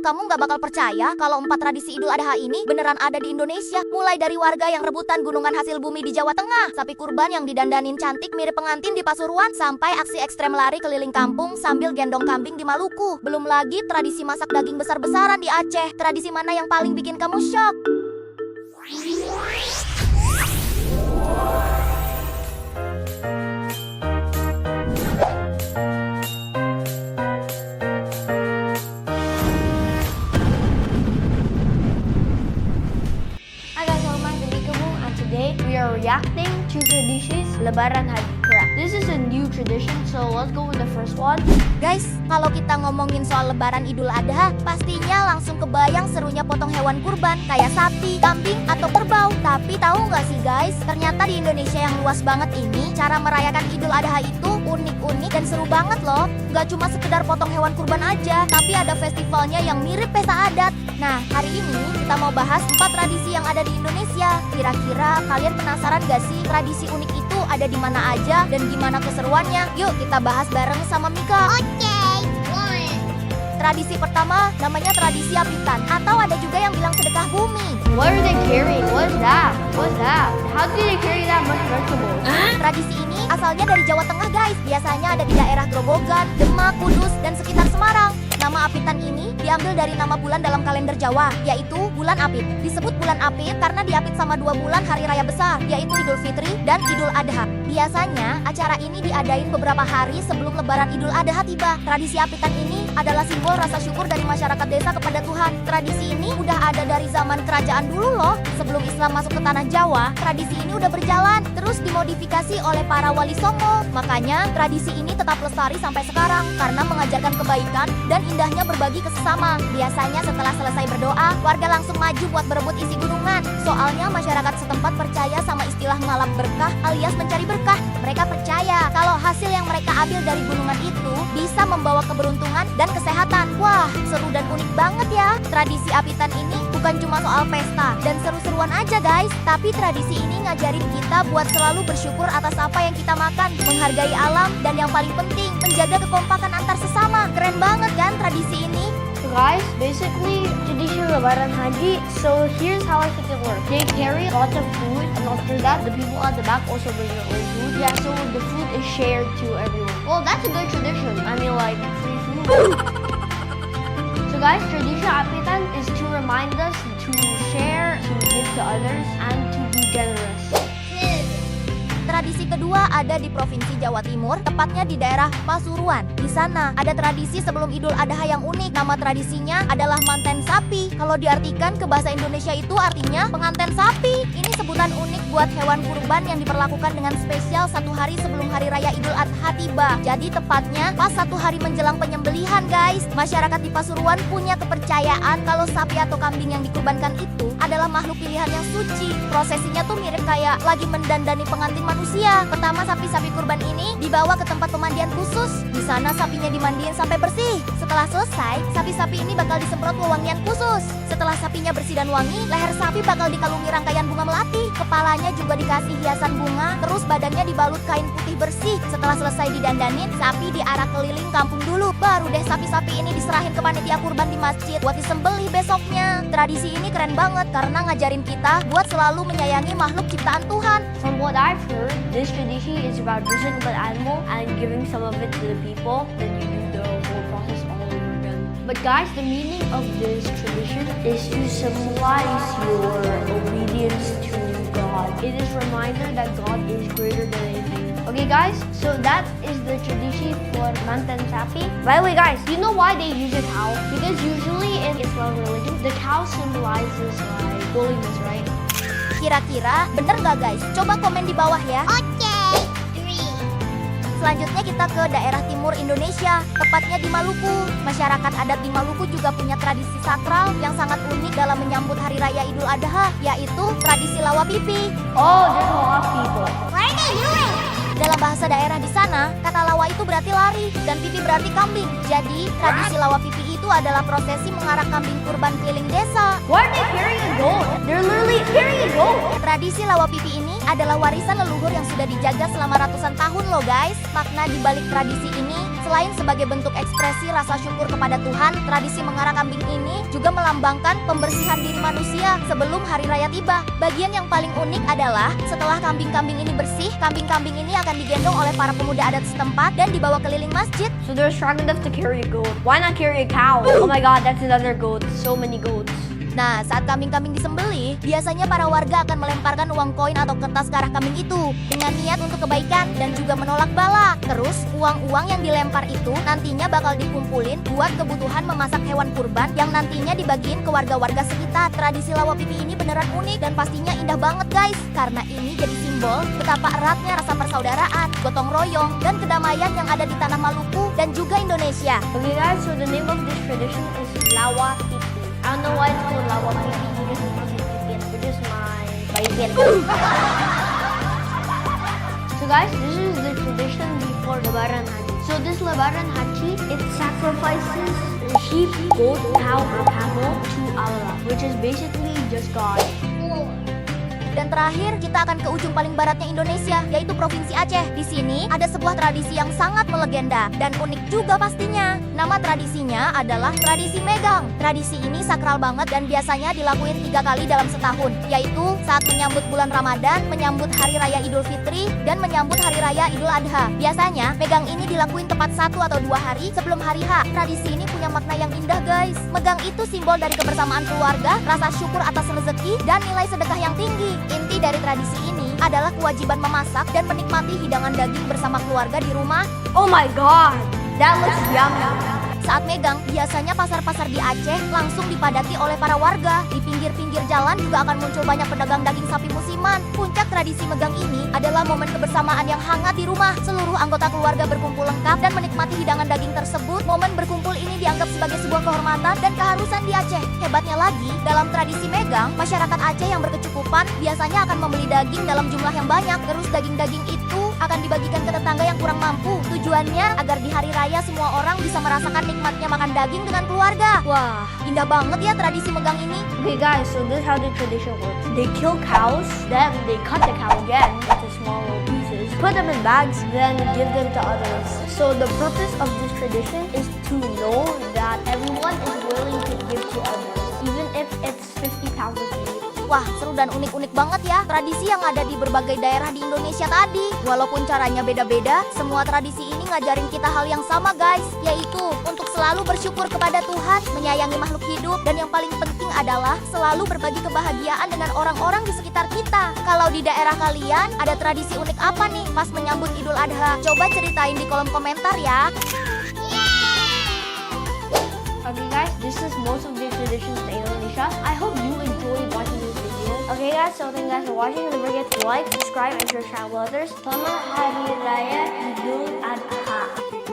kamu nggak bakal percaya kalau 4 tradisi Idul Adha ini beneran ada di Indonesia. Mulai dari warga yang rebutan gunungan hasil bumi di Jawa Tengah, sapi kurban yang didandanin cantik mirip pengantin di Pasuruan, sampai aksi ekstrem lari keliling kampung sambil gendong kambing di Maluku. Belum lagi tradisi masak daging besar-besaran di Aceh. Tradisi mana yang paling bikin kamu shock? Today we are reacting to traditions Lebaran Haji. Correct. This is a new tradition, so let's go with the first one. Guys, kalau kita ngomongin soal Lebaran Idul Adha, pastinya langsung kebayang serunya potong hewan kurban kayak sapi, kambing, atau kerbau. Tapi tahu nggak sih guys, ternyata di Indonesia yang luas banget ini, cara merayakan Idul Adha itu unik-unik dan seru banget loh. Nggak cuma sekedar potong hewan kurban aja, tapi ada festivalnya yang mirip pesta adat. Nah, hari ini kita mau bahas 4 tradisi yang ada di Indonesia. Kira-kira kalian penasaran gak sih tradisi unik itu ada di mana aja dan gimana keseruannya? Yuk kita bahas bareng sama Mika. Tradisi pertama namanya tradisi apitan, atau ada juga yang bilang sedekah bumi. What are they carrying? What's that? What's that? How do they carry that much vegetables? Tradisi ini asalnya dari Jawa Tengah guys. Biasanya ada di daerah Grobogan, Demak, Kudus, dan sekitar Semarang. Nama apitan ini diambil dari nama bulan dalam kalender Jawa, yaitu bulan Apit. Disebut bulan Apit karena diapit sama 2 bulan hari raya besar, yaitu Idul Fitri dan Idul Adha. Biasanya acara ini diadain beberapa hari sebelum Lebaran Idul Adha tiba. Tradisi apitan ini adalah simbol rasa syukur dari masyarakat desa kepada Tuhan. Tradisi ini udah ada dari zaman kerajaan dulu loh. Sebelum Islam masuk ke tanah Jawa, tradisi ini udah berjalan, terus dimodifikasi oleh para wali songo. Makanya tradisi ini tetap lestari sampai sekarang karena mengajarkan kebaikan dan indahnya berbagi ke sesama. Biasanya setelah selesai berdoa, warga langsung maju buat berebut isi gunungan. Soalnya masyarakat setempat percaya sama istilah ngalap berkah alias mencari berkah. Mereka percaya kalau hasil yang mereka ambil dari gunungan itu bisa membawa keberuntungan dan kesehatan. Wah, seru dan unik banget ya. Tradisi apitan ini bukan cuma soal pesta dan seru-seruan aja guys, tapi tradisi ini ngajarin kita buat selalu bersyukur atas apa yang kita makan, menghargai alam, dan yang paling penting, menjaga kekompakan antar sesama. Keren banget kan tradisi ini? So guys, basically tradition Lebaran Haji. So here's how I think it works. They carry lots of food, and after that, the people at the back also bring their own food. Yeah, so the food is shared to everyone. Well, that's a good tradition. I mean, like free food. So guys, tradition apitan is to remind us to share, to give to others, and to be generous. Tradisi kedua ada di Provinsi Jawa Timur, tepatnya di daerah Pasuruan. Di sana ada tradisi sebelum Idul Adha yang unik. Nama tradisinya adalah manten sapi. Kalau diartikan ke bahasa Indonesia itu artinya penganten sapi. Ini sebutan unik buat hewan kurban yang diperlakukan dengan spesial 1 hari sebelum hari raya Idul Adha tiba. Jadi tepatnya pas 1 hari menjelang penyembelihan guys. Masyarakat di Pasuruan punya kepercayaan kalau sapi atau kambing yang dikurbankan itu adalah makhluk pilihan yang suci. Prosesinya tuh mirip kayak lagi mendandani pengantin manusia. Pertama, sapi-sapi kurban ini dibawa ke tempat pemandian khusus. Di sana sapinya dimandiin sampai bersih. Setelah selesai, sapi-sapi ini bakal disemprot wewangian khusus. Setelah sapinya bersih dan wangi, leher sapi bakal dikalungi rangkaian bunga melati. Kepalanya juga dikasih hiasan bunga, terus badannya dibalut kain putih bersih. Setelah selesai didandanin, sapi diarak keliling kampung dulu. Baru deh sapi-sapi ini diserahin ke panitia kurban di masjid buat disembelih besoknya. Tradisi ini keren banget karena ngajarin kita buat selalu menyayangi makhluk ciptaan Tuhan. From what I've heard, this tradition is about dressing up an animal and giving some of it to the people. Then you do the whole process all over again. But guys, the meaning of this tradition is to symbolize your obedience to God. It is a reminder that God is greater than anything. Okay guys, so that is the tradition for manten sapi. By the way guys, you know why they use a cow? Because usually in Islam religion, the cow symbolizes like holiness, right? Kira-kira bener gak guys? Coba komen di bawah ya. Selanjutnya kita ke daerah timur Indonesia, tepatnya di Maluku. Masyarakat adat di Maluku juga punya tradisi sakral yang sangat unik dalam menyambut Hari Raya Idul Adha, yaitu tradisi lawa pipi. Oh, there's a lot of people. What are they doing? Dalam bahasa daerah di sana, kata lawa itu berarti lari dan pipi berarti kambing. Jadi, tradisi lawa pipi itu adalah prosesi mengarak kambing kurban keliling desa. Why are they carrying a goat? They're literally carrying a goat. Tradisi lawa pipi ini adalah warisan leluhur yang sudah dijaga selama ratusan tahun loh guys. Makna di balik tradisi ini Selain sebagai bentuk ekspresi rasa syukur kepada Tuhan, tradisi mengarah kambing ini juga melambangkan pembersihan diri manusia sebelum hari raya tiba. Bagian yang paling unik adalah setelah kambing-kambing ini bersih, kambing-kambing ini akan digendong oleh para pemuda adat setempat dan dibawa keliling masjid. So they're strong enough to carry a goat. Why not carry a cow? Oh my god, that's another goat. So many goats. Nah, saat kambing-kambing disembelih, biasanya para warga akan melemparkan uang koin atau kertas ke arah kambing itu dengan niat untuk kebaikan dan juga menolak bala. Terus, uang-uang yang dilempar itu nantinya bakal dikumpulin buat kebutuhan memasak hewan kurban yang nantinya dibagiin ke warga-warga sekitar. Tradisi lawa pipi ini beneran unik dan pastinya indah banget guys, karena ini jadi simbol betapa eratnya rasa persaudaraan, gotong royong, dan kedamaian yang ada di tanah Maluku dan juga Indonesia. Okay guys, so the name of this tradition is Lawa Pipi. I don't know why it's called Lawa Pipi because it's from Pipit, which is my baikin. So guys, this is the tradition before Lebaran Haji. So this Lebaran Haji, it sacrifices a sheep, goat, cow, or camel to Allah, which is basically just God. Dan terakhir, kita akan ke ujung paling baratnya Indonesia, yaitu Provinsi Aceh. Di sini ada sebuah tradisi yang sangat melegenda dan unik juga pastinya. Nama tradisinya adalah tradisi megang. Tradisi ini sakral banget dan biasanya dilakuin 3 kali dalam setahun, yaitu saat menyambut bulan Ramadan, menyambut Hari Raya Idul Fitri, dan menyambut Hari Raya Idul Adha. Biasanya, megang ini dilakuin tepat 1 atau 2 hari sebelum hari H. Tradisi ini punya makna yang indah guys. Megang itu simbol dari kebersamaan keluarga, rasa syukur atas rezeki, dan nilai sedekah yang tinggi. Inti dari tradisi ini adalah kewajiban memasak dan menikmati hidangan daging bersama keluarga di rumah. Oh my god, that looks yummy. Saat megang, biasanya pasar-pasar di Aceh langsung dipadati oleh para warga. Di pinggir-pinggir jalan juga akan muncul banyak pedagang daging sapi musiman. Puncak tradisi megang ini adalah momen kebersamaan yang hangat di rumah. Seluruh anggota keluarga berkumpul lengkap dan menikmati hidangan daging tersebut. Momen berkumpul ini dianggap sebagai sebuah kehormatan dan keharusan di Aceh. Hebatnya lagi, dalam tradisi megang, masyarakat Aceh yang berkecukupan biasanya akan membeli daging dalam jumlah yang banyak. Terus daging-daging itu akan dibagikan ke tetangga yang kurang mampu. Tujuannya agar di hari raya semua orang bisa merasakan nikmatnya makan daging dengan keluarga. Wah, indah banget ya tradisi megang ini. Okay guys, so this is how the tradition works. They kill cows, then they cut the cow again into small pieces, put them in bags, then give them to others. So the purpose of this tradition is to know that everyone is willing to give to others, even if it's 50,000 people. Wah, seru dan unik-unik banget ya tradisi yang ada di berbagai daerah di Indonesia tadi. Walaupun caranya beda-beda, semua tradisi ini ngajarin kita hal yang sama guys, yaitu untuk selalu bersyukur kepada Tuhan, menyayangi makhluk hidup, dan yang paling penting adalah selalu berbagi kebahagiaan dengan orang-orang di sekitar kita. Kalau di daerah kalian ada tradisi unik apa nih pas menyambut Idul Adha? Coba ceritain di kolom komentar ya. Okay guys, this is most of the traditions in Indonesia. I hope you enjoyed watching this video. Okay guys, so thank you guys for watching. Don't forget to like, subscribe, and share with others. Selamat Hari Raya Idul Adha.